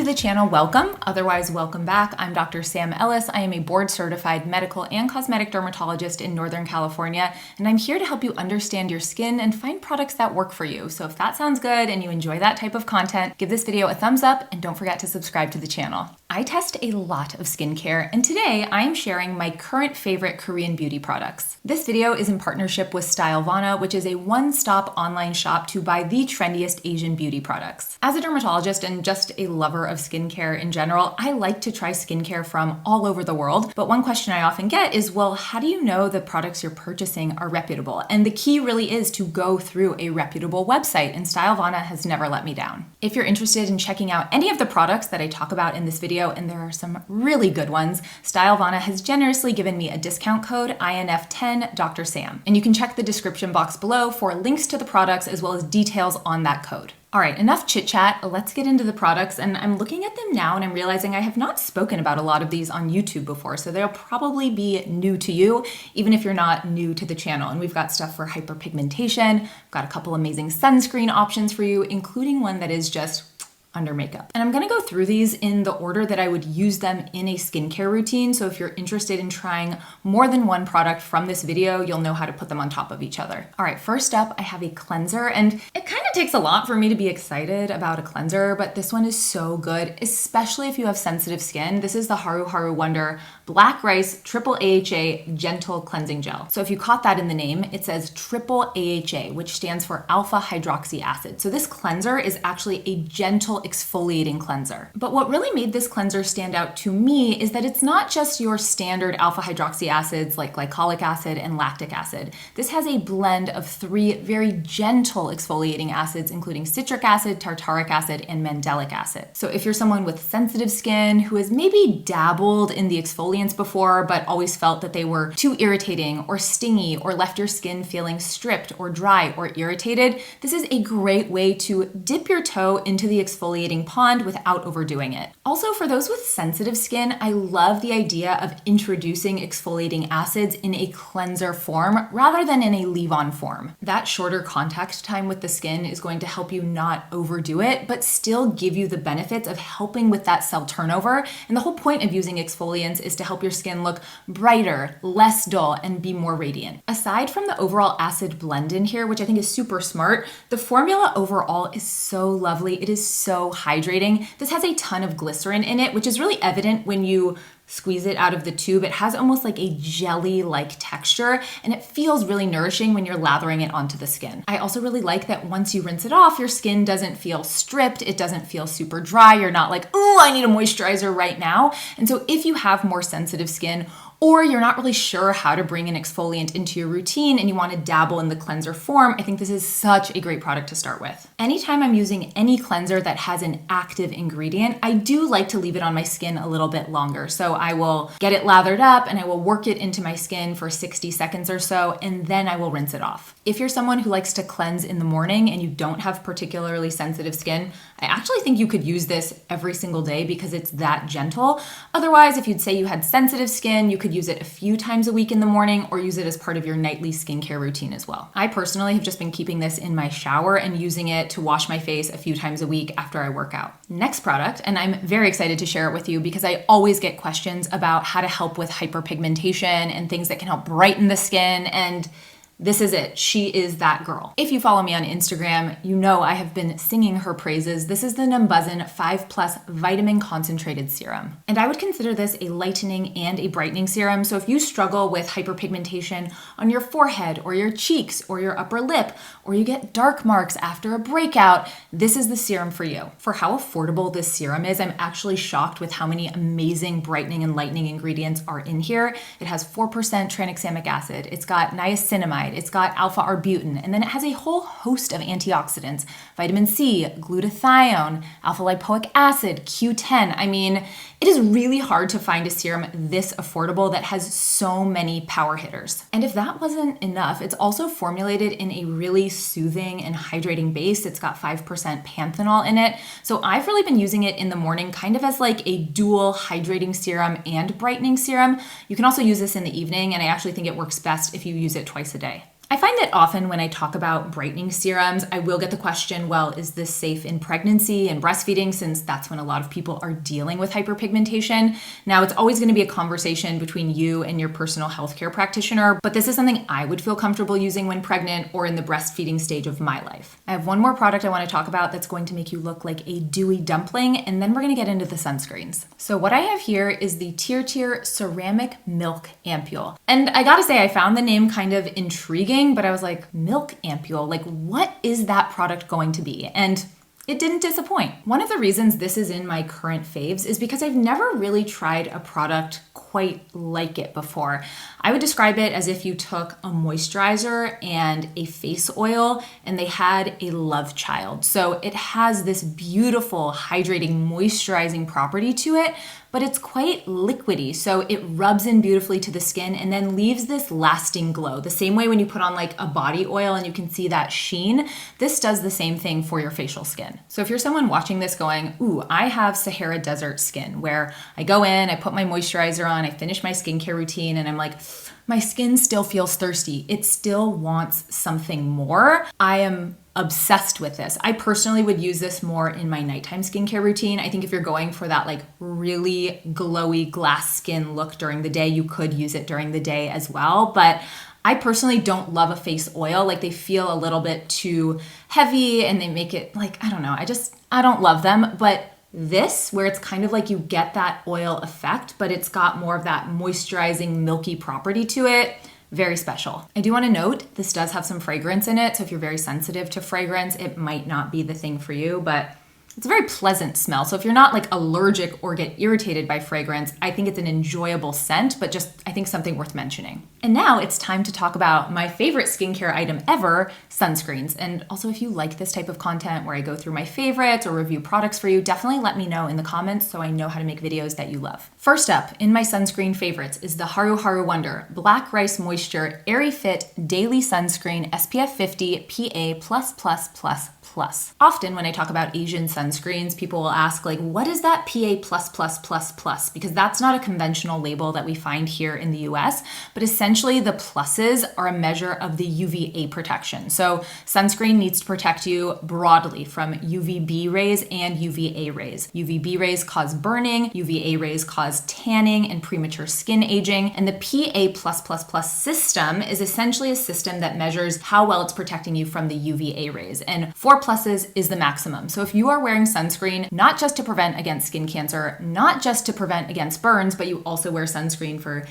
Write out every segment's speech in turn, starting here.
the channel, welcome. Otherwise, welcome back. I'm Dr. Sam Ellis. I am a board-certified medical and cosmetic dermatologist in Northern California, and I'm here to help you understand your skin and find products that work for you. So if that sounds good and you enjoy that type of content, give this video a thumbs up and don't forget to subscribe to the channel. I test a lot of skincare, and today I am sharing my current favorite Korean beauty products. This video is in partnership with Stylevanna, which is a one-stop online shop to buy the trendiest Asian beauty products. As a dermatologist and just a lover of skincare in general, I like to try skincare from all over the world. But one question I often get is, well, how do you know the products you're purchasing are reputable? And the key really is to go through a reputable website, and Stylevanna has never let me down. If you're interested in checking out any of the products that I talk about in this video, and there are some really good ones, Stylevanna has generously given me a discount code, INF10 Dr. Sam. And you can check the description box below for links to the products as well as details on that code. All right, enough chit chat. Let's get into the products. And I'm looking at them now and I'm realizing I have not spoken about a lot of these on YouTube before, so they'll probably be new to you, even if you're not new to the channel. And we've got stuff for hyperpigmentation. We've got a couple amazing sunscreen options for you, including one that is just under makeup. And I'm gonna go through these in the order that I would use them in a skincare routine. So if you're interested in trying more than one product from this video, you'll know how to put them on top of each other. All right, first up, I have a cleanser, and it kind of takes a lot for me to be excited about a cleanser, but this one is so good, especially if you have sensitive skin. This is the Haruharu Wonder Black Rice Triple AHA Gentle Cleansing Gel. So if you caught that in the name, it says Triple AHA, which stands for alpha hydroxy acid. So this cleanser is actually a gentle exfoliating cleanser. But what really made this cleanser stand out to me is that it's not just your standard alpha hydroxy acids like glycolic acid and lactic acid. This has a blend of 3 very gentle exfoliating acids, including citric acid, tartaric acid, and mandelic acid. So if you're someone with sensitive skin who has maybe dabbled in the exfoliants before, but always felt that they were too irritating or stingy or left your skin feeling stripped or dry or irritated, this is a great way to dip your toe into the exfoliating pond without overdoing it. Also, for those with sensitive skin, I love the idea of introducing exfoliating acids in a cleanser form rather than in a leave-on form. That shorter contact time with the skin is going to help you not overdo it, but still give you the benefits of helping with that cell turnover. And the whole point of using exfoliants is to help your skin look brighter, less dull, and be more radiant. Aside from the overall acid blend in here, which I think is super smart, the formula overall is so lovely. It is so hydrating. This has a ton of glycerin in it, which is really evident when you squeeze it out of the tube. It has almost like a jelly-like texture, and it feels really nourishing when you're lathering it onto the skin. I also really like that once you rinse it off, your skin doesn't feel stripped. It doesn't feel super dry. You're not like, oh, I need a moisturizer right now. And so if you have more sensitive skin, or you're not really sure how to bring an exfoliant into your routine and you want to dabble in the cleanser form, I think this is such a great product to start with. Anytime I'm using any cleanser that has an active ingredient, I do like to leave it on my skin a little bit longer. So I will get it lathered up and I will work it into my skin for 60 seconds or so, and then I will rinse it off. If you're someone who likes to cleanse in the morning and you don't have particularly sensitive skin, I actually think you could use this every single day because it's that gentle. Otherwise, if you'd say you had sensitive skin, you could use it a few times a week in the morning or use it as part of your nightly skincare routine as well. I personally have just been keeping this in my shower and using it to wash my face a few times a week after I work out. Next product, and I'm very excited to share it with you because I always get questions about how to help with hyperpigmentation and things that can help brighten the skin, and this is it. She is that girl. If you follow me on Instagram, you know I have been singing her praises. This is the Numbuzin 5+ Vitamin Concentrated Serum. And I would consider this a lightening and a brightening serum. So if you struggle with hyperpigmentation on your forehead or your cheeks or your upper lip, or you get dark marks after a breakout, this is the serum for you. For how affordable this serum is, I'm actually shocked with how many amazing brightening and lightening ingredients are in here. It has 4% tranexamic acid. It's got niacinamide. It's got alpha-arbutin, and then it has a whole host of antioxidants, vitamin C, glutathione, alpha-lipoic acid, Q10. I mean, it is really hard to find a serum this affordable that has so many power hitters. And if that wasn't enough, it's also formulated in a really soothing and hydrating base. It's got 5% panthenol in it. So I've really been using it in the morning kind of as like a dual hydrating serum and brightening serum. You can also use this in the evening, and I actually think it works best if you use it twice a day. I find that often when I talk about brightening serums, I will get the question, well, is this safe in pregnancy and breastfeeding, since that's when a lot of people are dealing with hyperpigmentation? Now, it's always going to be a conversation between you and your personal healthcare practitioner, but this is something I would feel comfortable using when pregnant or in the breastfeeding stage of my life. I have one more product I want to talk about that's going to make you look like a dewy dumpling, and then we're going to get into the sunscreens. So what I have here is the TIRTIR Ceramic Milk Ampule. And I gotta say, I found the name kind of intriguing, but I was like, milk ampule, like what is that product going to be? And it didn't disappoint. One of the reasons this is in my current faves is because I've never really tried a product quite like it before. I would describe it as if you took a moisturizer and a face oil and they had a love child. So it has this beautiful hydrating, moisturizing property to it, but it's quite liquidy. So it rubs in beautifully to the skin and then leaves this lasting glow. The same way when you put on like a body oil and you can see that sheen, this does the same thing for your facial skin. So if you're someone watching this going, ooh, I have Sahara Desert skin, where I go in, I put my moisturizer on, I finish my skincare routine, and I'm like, my skin still feels thirsty. It still wants something more. I am obsessed with this. I personally would use this more in my nighttime skincare routine. I think if you're going for that like really glowy glass skin look during the day, you could use it during the day as well. But I personally don't love a face oil. Like they feel a little bit too heavy and they make it like, I don't know. I don't love them. But this, where it's kind of like you get that oil effect, but it's got more of that moisturizing, milky property to it, very special. I do want to note, this does have some fragrance in it. So if you're very sensitive to fragrance, it might not be the thing for you, but it's a very pleasant smell. So if you're not like allergic or get irritated by fragrance, I think it's an enjoyable scent, but just I think something worth mentioning. And now it's time to talk about my favorite skincare item ever, sunscreens. And also if you like this type of content where I go through my favorites or review products for you, definitely let me know in the comments so I know how to make videos that you love. First up in my sunscreen favorites is the Haruharu Wonder Black Rice Moisture Airyfit Daily Sunscreen SPF 50 PA+++++. Often when I talk about Asian sunscreens, people will ask like, what is that PA+++++? Because that's not a conventional label that we find here in the US, but essentially the pluses are a measure of the UVA protection. So sunscreen needs to protect you broadly from UVB rays and UVA rays. UVB rays cause burning, UVA rays cause tanning and premature skin aging, and the PA+++ system is essentially a system that measures how well it's protecting you from the UVA rays. And 4 pluses is the maximum. So if you are wearing sunscreen, not just to prevent against skin cancer, not just to prevent against burns, but you also wear sunscreen for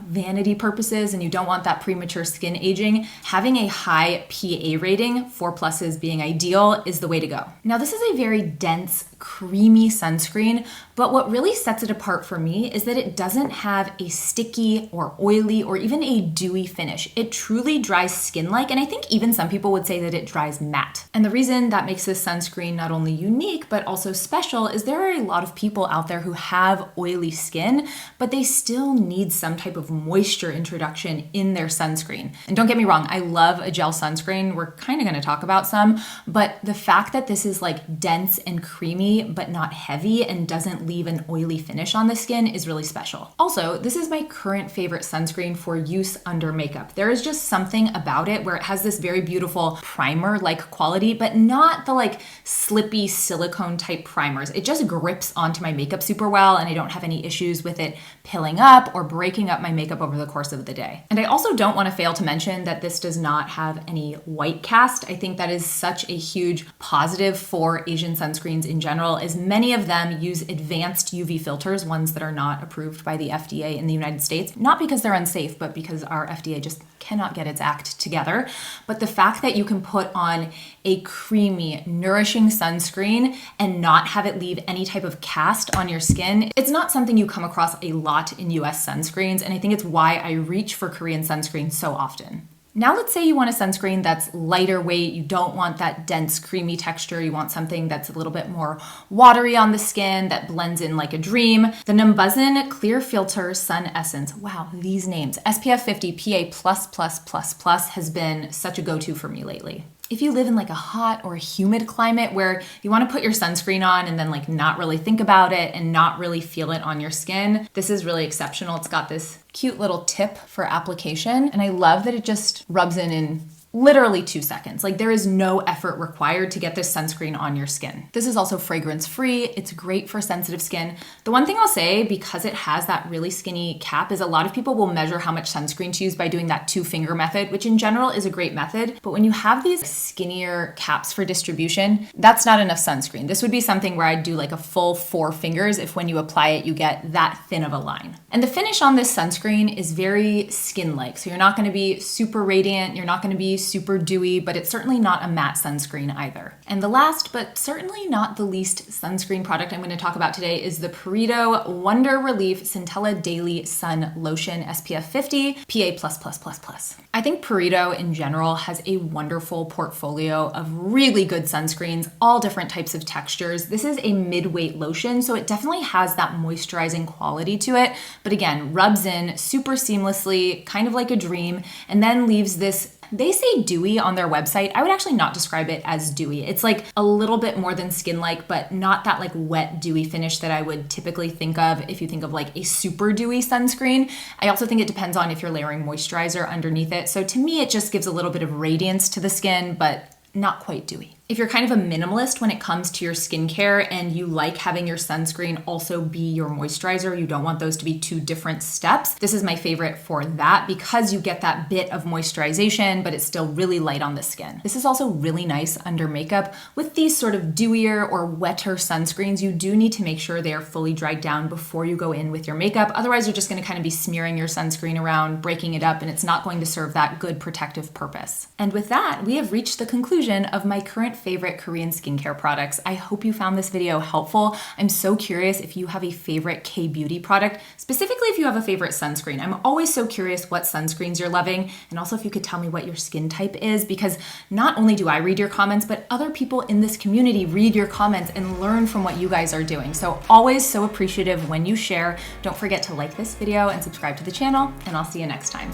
vanity purposes and you don't want that premature skin aging, having a high PA rating, 4 pluses being ideal, is the way to go. Now, this is a very dense, creamy sunscreen, but what really sets it apart for me is that it doesn't have a sticky or oily or even a dewy finish. It truly dries skin-like, and I think even some people would say that it dries matte. And the reason that makes this sunscreen not only unique, but also special is there are a lot of people out there who have oily skin, but they still need some type of moisture introduction in their sunscreen. And don't get me wrong, I love a gel sunscreen. We're kind of going to talk about some, but the fact that this is like dense and creamy, but not heavy and doesn't leave an oily finish on the skin is really special. Also, this is my current favorite sunscreen for use under makeup. There is just something about it where it has this very beautiful primer-like quality, but not the like slippy silicone type primers. It just grips onto my makeup super well, and I don't have any issues with it pilling up or breaking up my makeup over the course of the day. And I also don't want to fail to mention that this does not have any white cast. I think that is such a huge positive for Asian sunscreens in general, as many of them use advanced UV filters, ones that are not approved by the FDA in the United States, not because they're unsafe, but because our FDA just cannot get its act together. But the fact that you can put on a creamy, nourishing sunscreen and not have it leave any type of cast on your skin, it's not something you come across a lot in US sunscreens, and I think it's why I reach for Korean sunscreen so often. Now let's say you want a sunscreen that's lighter weight, you don't want that dense creamy texture, you want something that's a little bit more watery on the skin, that blends in like a dream. The Numbuzin Clear Filter Sun Essence, wow, these names, SPF 50 PA++++ has been such a go-to for me lately. If you live in like a hot or a humid climate where you want to put your sunscreen on and then like not really think about it and not really feel it on your skin, this is really exceptional. It's got this cute little tip for application, and I love that it just rubs in literally 2 seconds. Like, there is no effort required to get this sunscreen on your skin. This is also fragrance free. It's great for sensitive skin. The one thing I'll say, because it has that really skinny cap, is a lot of people will measure how much sunscreen to use by doing that 2-finger method, which in general is a great method. But when you have these skinnier caps for distribution, that's not enough sunscreen. This would be something where I'd do like a full 4 fingers if when you apply it, you get that thin of a line. And the finish on this sunscreen is very skin-like. So you're not gonna be super radiant, you're not gonna be super dewy, but it's certainly not a matte sunscreen either. And the last, but certainly not the least sunscreen product I'm going to talk about today is the Perito Wonder Relief Centella Daily Sun Lotion SPF 50 PA++++. I think Perito in general has a wonderful portfolio of really good sunscreens, all different types of textures. This is a mid-weight lotion, so it definitely has that moisturizing quality to it, but again, rubs in super seamlessly, kind of like a dream, and then leaves this, they say dewy on their website. I would actually not describe it as dewy. It's like a little bit more than skin-like, but not that like wet, dewy finish that I would typically think of if you think of like a super dewy sunscreen. I also think it depends on if you're layering moisturizer underneath it. So to me, it just gives a little bit of radiance to the skin, but not quite dewy. If you're kind of a minimalist when it comes to your skincare and you like having your sunscreen also be your moisturizer, you don't want those to be 2 different steps, this is my favorite for that because you get that bit of moisturization, but it's still really light on the skin. This is also really nice under makeup. With these sort of dewier or wetter sunscreens, you do need to make sure they are fully dried down before you go in with your makeup. Otherwise, you're just gonna kind of be smearing your sunscreen around, breaking it up, and it's not going to serve that good protective purpose. And with that, we have reached the conclusion of my current favorite Korean skincare products. I hope you found this video helpful. I'm so curious if you have a favorite K-beauty product, specifically if you have a favorite sunscreen. I'm always so curious what sunscreens you're loving, and also if you could tell me what your skin type is, because not only do I read your comments, but other people in this community read your comments and learn from what you guys are doing. So always so appreciative when you share. Don't forget to like this video and subscribe to the channel, and I'll see you next time.